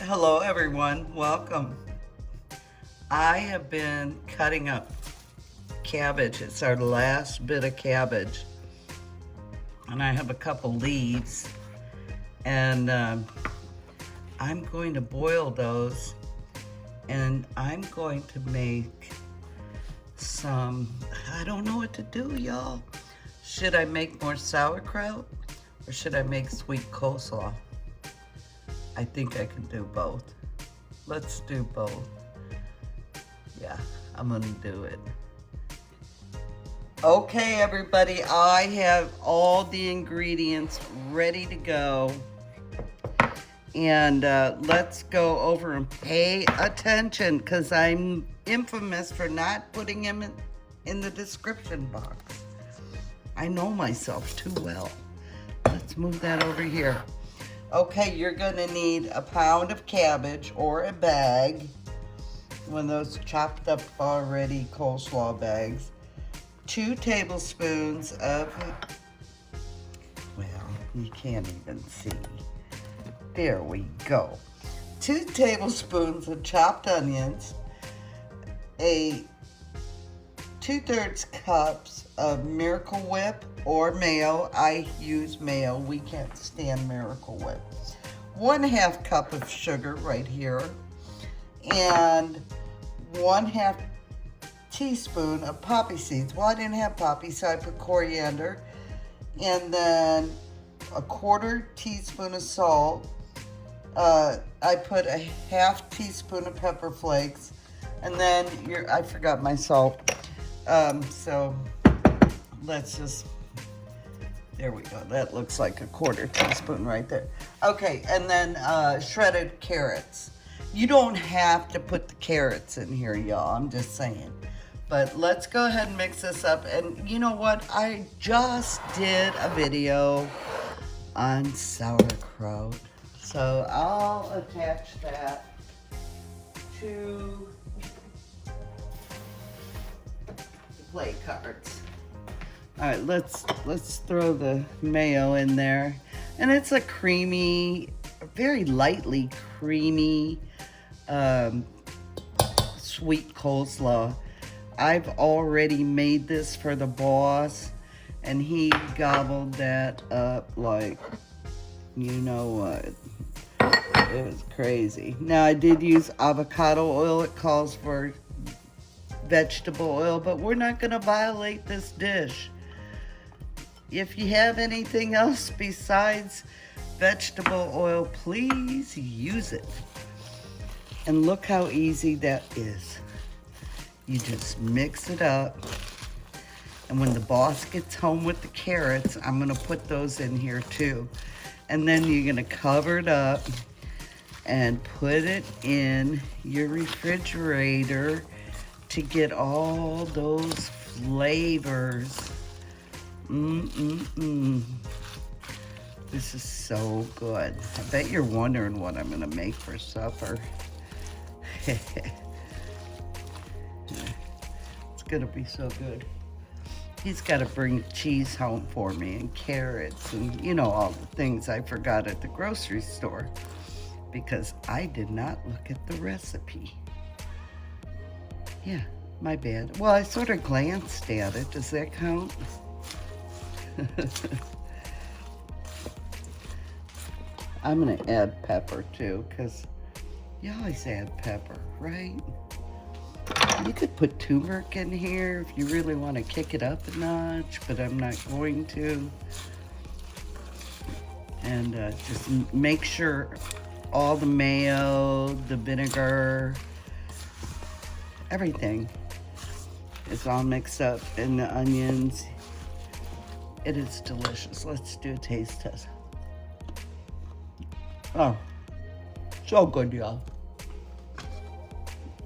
Hello, everyone. Welcome. I have been cutting up cabbage. It's our last bit of cabbage. And I have a couple leaves. And I'm going to boil those. And I'm going to make some, I don't know what to do, y'all. Should I make more sauerkraut or should I make sweet coleslaw? I think I can do both. Let's do both. Yeah, I'm gonna do it. Okay, everybody, I have all the ingredients ready to go. And let's go over and pay attention because I'm infamous for not putting them in the description box. I know myself too well. Let's move that over here. Okay, you're gonna need a pound of cabbage or a bag, one of those chopped up already coleslaw bags, 2 tablespoons of, well, you can't even see. There we go. 2 tablespoons of chopped onions, a 2/3 cups of Miracle Whip or mayo. I use mayo. We can't stand Miracle Whip. 1/2 cup of sugar right here, and 1/2 teaspoon of poppy seeds. Well, I didn't have poppy, so I put coriander, and then a 1/4 teaspoon of salt. I put a 1/2 teaspoon of pepper flakes, and then I forgot my salt. So let's just, there we go. That looks like a 1/4 teaspoon right there. Okay, and then shredded carrots. You don't have to put the carrots in here, y'all. I'm just saying. But let's go ahead and mix this up. And you know what? I just did a video on sauerkraut. So I'll attach that to play cards. All right, let's throw the mayo in there. And it's a creamy, very lightly creamy, sweet coleslaw. I've already made this for the boss, and he gobbled that up like, you know what. It was crazy. Now, I did use avocado oil. It calls for vegetable oil, but we're not going to violate this dish. If you have anything else besides vegetable oil, please use it. And look how easy that is. You just mix it up. And when the boss gets home with the carrots, I'm going to put those in here too. And then you're going to cover it up and put it in your refrigerator to get all those flavors. This is so good. I bet you're wondering what I'm gonna make for supper. It's gonna be so good. He's gotta bring cheese home for me and carrots and you know all the things I forgot at the grocery store because I did not look at the recipe. Yeah, my bad. Well, I sort of glanced at it. Does that count? I'm going to add pepper, too, because you always add pepper, right? You could put turmeric in here if you really want to kick it up a notch, but I'm not going to. And just make sure all the mayo, the vinegar, everything is all mixed up in the onions. It is delicious. Let's do a taste test. Oh, so good, y'all.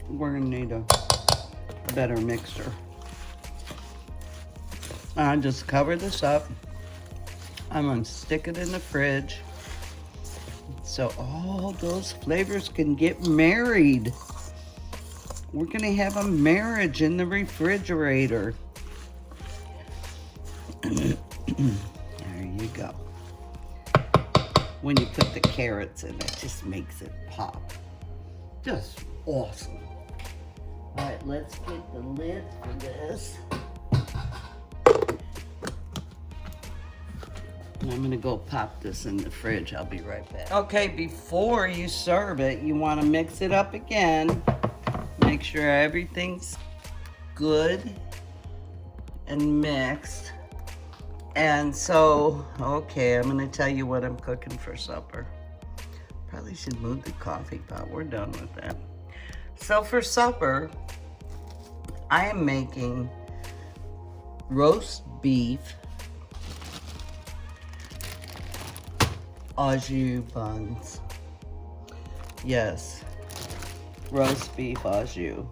We're gonna need a better mixer. I just cover this up. I'm gonna stick it in the fridge so all those flavors can get married. We're gonna have a marriage in the refrigerator. There you go. When you put the carrot carrots in it. Just makes it pop. Just awesome. All right, let's get the lid for this. And I'm gonna go pop this in the fridge. I'll be right back. Okay, before you serve it, you wanna mix it up again. Make sure everything's good and mixed. And so, okay, I'm gonna tell you what I'm cooking for supper. Probably should move the coffee pot. We're done with that. So for supper, I am making roast beef Auju buns. Yes, roast beef Auju.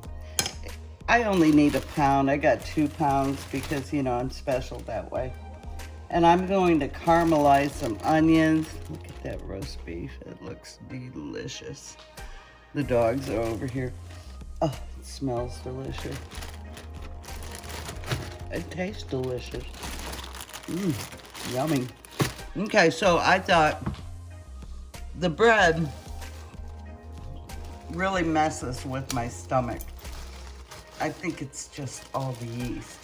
I only need a pound. I got 2 pounds because, you know, I'm special that way. And I'm going to caramelize some onions. Look at that roast beef. It looks delicious. The dogs are over here. Oh, it smells delicious. It tastes delicious. Yummy. Okay, so I thought the bread really messes with my stomach. I think it's just all the yeast.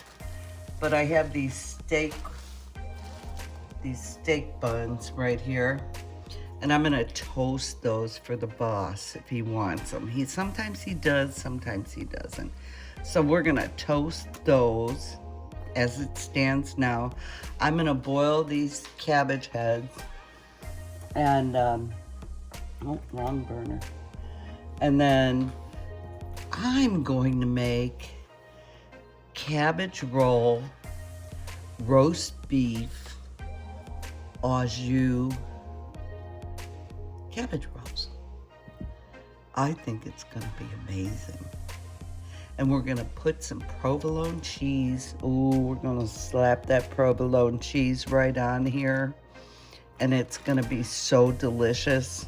But I have these steak buns right here. And I'm gonna toast those for the boss if he wants them. Sometimes he does, sometimes he doesn't. So we're gonna toast those as it stands now. I'm gonna boil these cabbage heads and, oh, wrong burner. And then I'm going to make cabbage roll, roast beef, Auju cabbage rolls. I think it's gonna be amazing. And we're gonna put some provolone cheese. Ooh, we're gonna slap that provolone cheese right on here. And it's gonna be so delicious.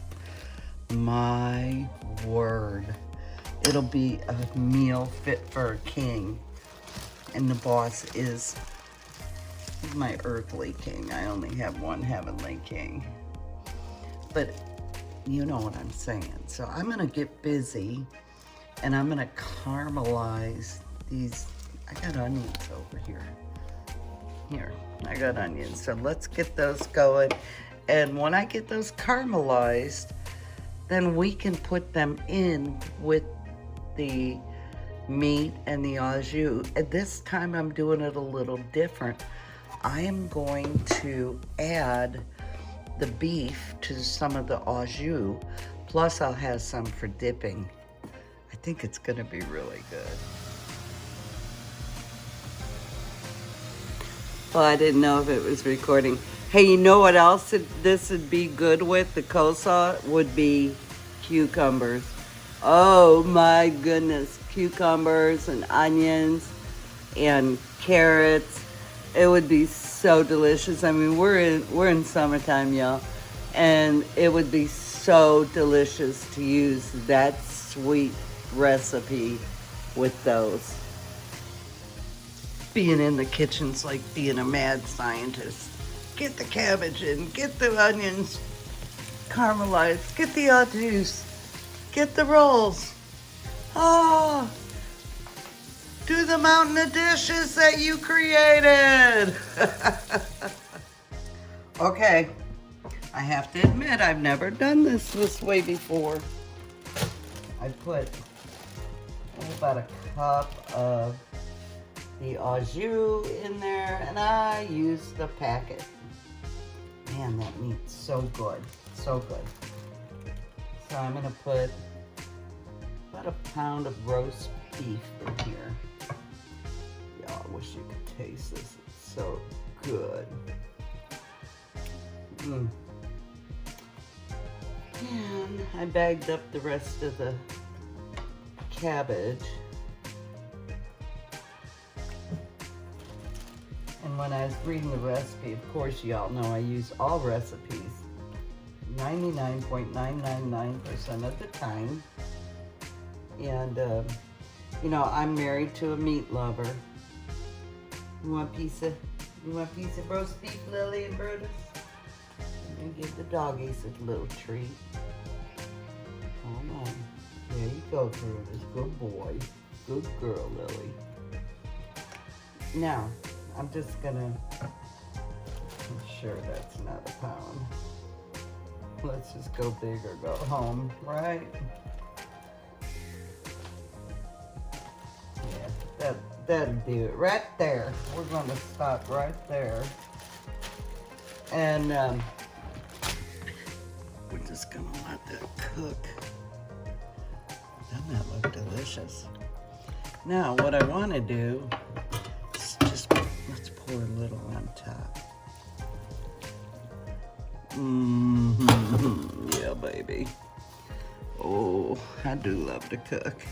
My word. It'll be a meal fit for a king. And the boss is my earthly king. I only have one heavenly king. But you know what I'm saying. So I'm gonna get busy and I'm gonna caramelize these. I got onions over here. Here, I got onions. So let's get those going. And when I get those caramelized, then we can put them in with the meat and the Auju. At this time, I'm doing it a little different. I am going to add the beef to some of the Auju, plus I'll have some for dipping. I think it's gonna be really good. Well, I didn't know if it was recording. Hey, you know what else this would be good with? The coleslaw would be cucumbers. Oh my goodness, cucumbers and onions and carrots. It would be so delicious. I mean, we're in summertime, y'all, and it would be so delicious to use that sweet recipe with those. Being in the kitchen's like being a mad scientist. Get the cabbage in, get the onions caramelized, get the Aujus, get the rolls. Oh, do the mountain of dishes that you created. Okay, I have to admit, I've never done this way before. I put about a cup of the Auju in there, and I use the packet. Man, that meat's so good, so good. So I'm gonna put about a pound of roast beef in here. Y'all, I wish you could taste this. It's so good. And I bagged up the rest of the cabbage. And when I was reading the recipe, of course, y'all know I use all recipes 99.999% of the time. And, you know, I'm married to a meat lover. You want a piece of roast beef, Lily and Brutus? And give the doggies a little treat. Hold on. There you go, Curtis. Good boy. Good girl, Lily. Now, I'm just gonna, I'm sure that's not a pound. Let's just go big or go home, right? Yeah, that'll do it right there. We're gonna stop right there. And we're just gonna let that cook. Doesn't that look delicious? Now, what I wanna do is just, let's pour a little on top. Yeah, baby. Oh, I do love to cook.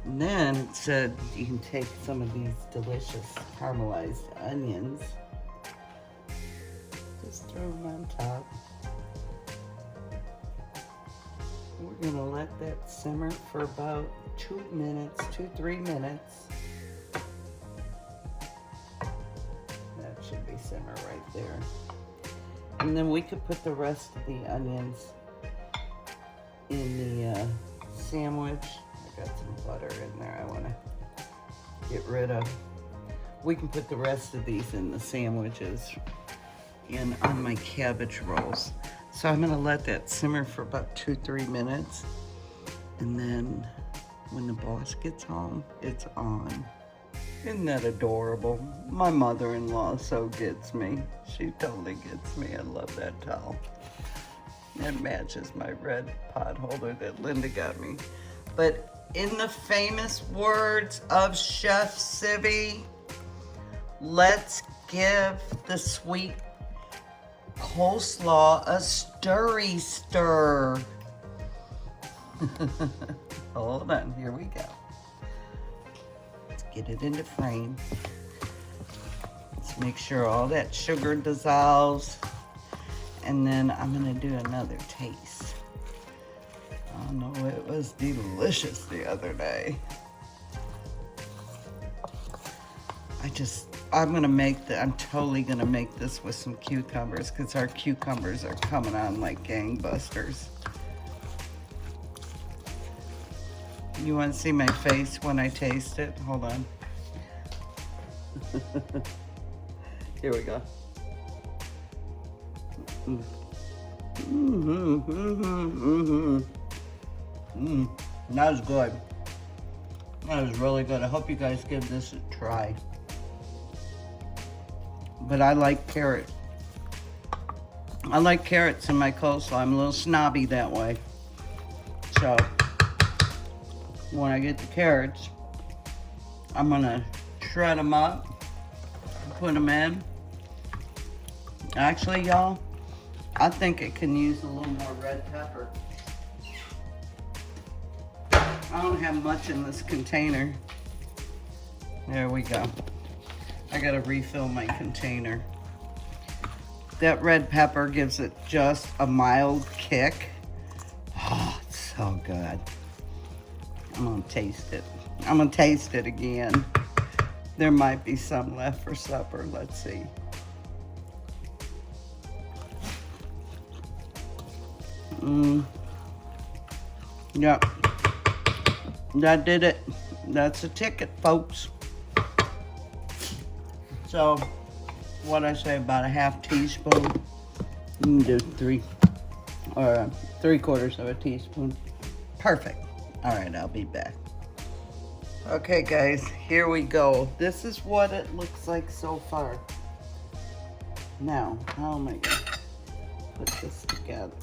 And then it said you can take some of these delicious caramelized onions. Just throw them on top. We're gonna let that simmer for about 2 minutes, 2-3 minutes. That should be simmer right there. And then we could put the rest of the onions in the sandwich. I got some butter in there I want to get rid of. We can put the rest of these in the sandwiches and on my cabbage rolls. So I'm gonna let that simmer for about 2-3 minutes. And then when the boss gets home, it's on. Isn't that adorable? My mother-in-law so gets me. She totally gets me. I love that towel. It matches my red pot holder that Linda got me. But in the famous words of Chef Sibby, let's give the sweet coleslaw a stirry stir. Hold on, here we go. Let's get it into frame. Let's make sure all that sugar dissolves. And then I'm gonna do another taste. Oh no, it was delicious the other day. I'm totally gonna make this with some cucumbers because our cucumbers are coming on like gangbusters. You want to see my face when I taste it? Hold on. Here we go. That was good. That was really good. I hope you guys give this a try. But I like carrot. I like carrots in my coleslaw. I'm a little snobby that way. So when I get the carrots, I'm gonna shred them up, put them in. Actually, y'all, I think it can use a little more red pepper. I don't have much in this container. There we go. I gotta refill my container. That red pepper gives it just a mild kick. Oh, it's so good. I'm gonna taste it. I'm gonna taste it again. There might be some left for supper. Let's see. Yep. That did it. That's a ticket, folks. So, what I say, about a half teaspoon. You can do 3/4 of a teaspoon. Perfect. All right, I'll be back. Okay, guys, here we go. This is what it looks like so far. Now, how am I gonna put this together?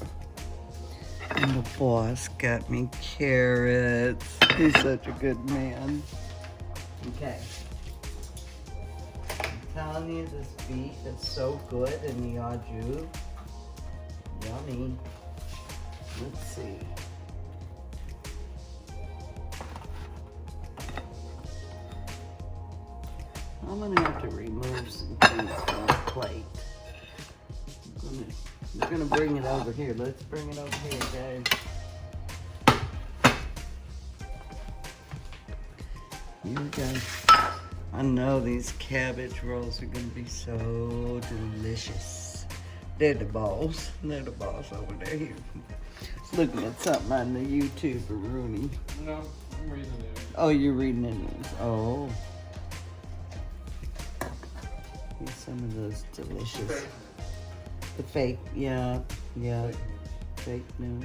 And the boss got me carrots. He's such a good man. Okay. I'm telling you, this beef is so good in the Auju. Yummy. Let's see. I'm gonna have to remove some things from the plate. We're gonna bring it over here. Let's bring it over here, guys. Here we go. I know these cabbage rolls are gonna be so delicious. They're the balls. They're the balls over there. Here. Looking at something on the YouTube, Rooney. No, I'm reading the news. Oh, you're reading the news. Oh. Here's some of those delicious. The fake, yeah. Fake news.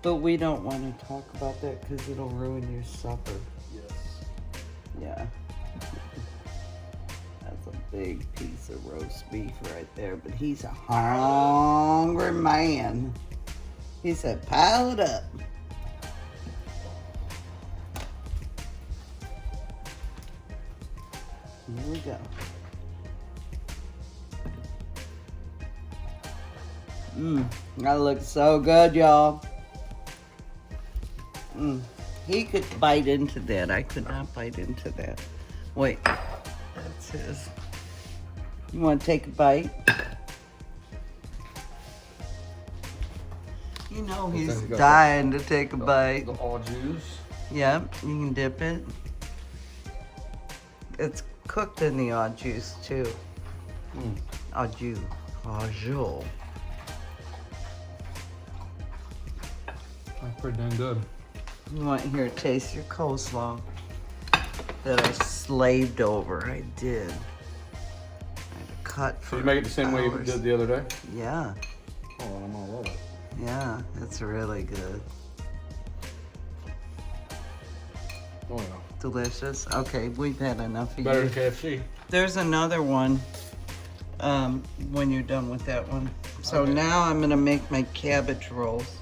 But we don't want to talk about that because it'll ruin your supper. Yes. Yeah. That's a big piece of roast beef right there. But he's a hungry man. He said, pile it up. Here we go. That looks so good, y'all. He could bite into that. I could not bite into that. Wait, that's his. You want to take a bite? You know he's dying to take a bite. The Auju. Yep, you can dip it. It's cooked in the Auju too. Auju. That's pretty dang good. You want here to taste your coleslaw that I slaved over. I did. I had to cut for So you make it the same way you did the other day? Yeah. Oh, I'm all over it. Yeah, it's really good. Oh yeah. Delicious. Okay, we've had enough of Better you. than KFC. There's another one when you're done with that one. So Okay. now I'm gonna make my cabbage rolls.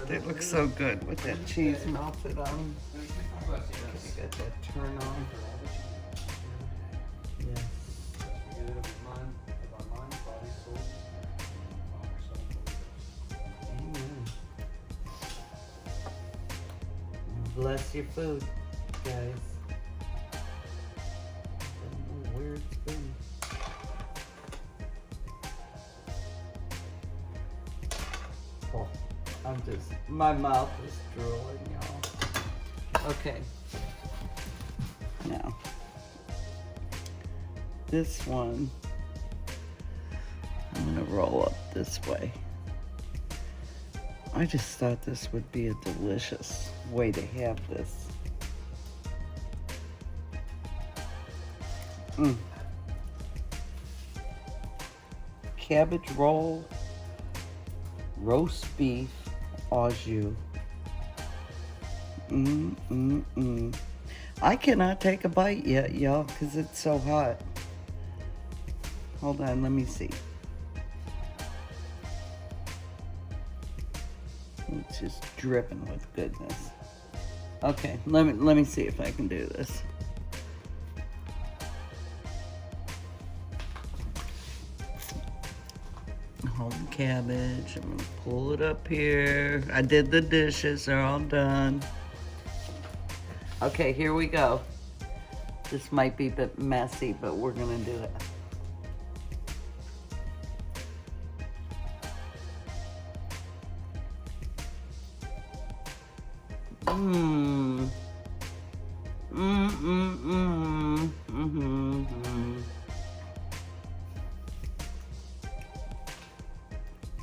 They look so good with that cheese melted on them. You got that turn on. Yeah. Amen. Bless your food, guys. Don't know where it's been. Oh, my mouth is drooling, y'all. Okay. Now, this one, I'm gonna roll up this way. I just thought this would be a delicious way to have this. Cabbage roll, roast beef, Auju. I cannot take a bite yet, y'all, because it's so hot. Hold on, let me see. It's just dripping with goodness. Okay, let me see if I can do this. Home cabbage. I'm gonna pull it up here. I did the dishes, they're all done. Okay, here we go. This might be a bit messy, but we're gonna do it.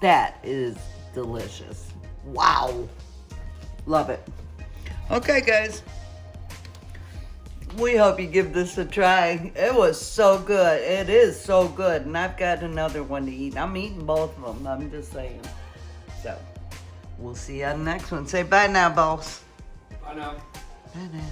That is delicious. Wow. Love it. Okay, guys. We hope you give this a try. It was so good. It is so good. And I've got another one to eat. I'm eating both of them. I'm just saying. So, we'll see you on the next one. Say bye now, boss. I know. Bye now.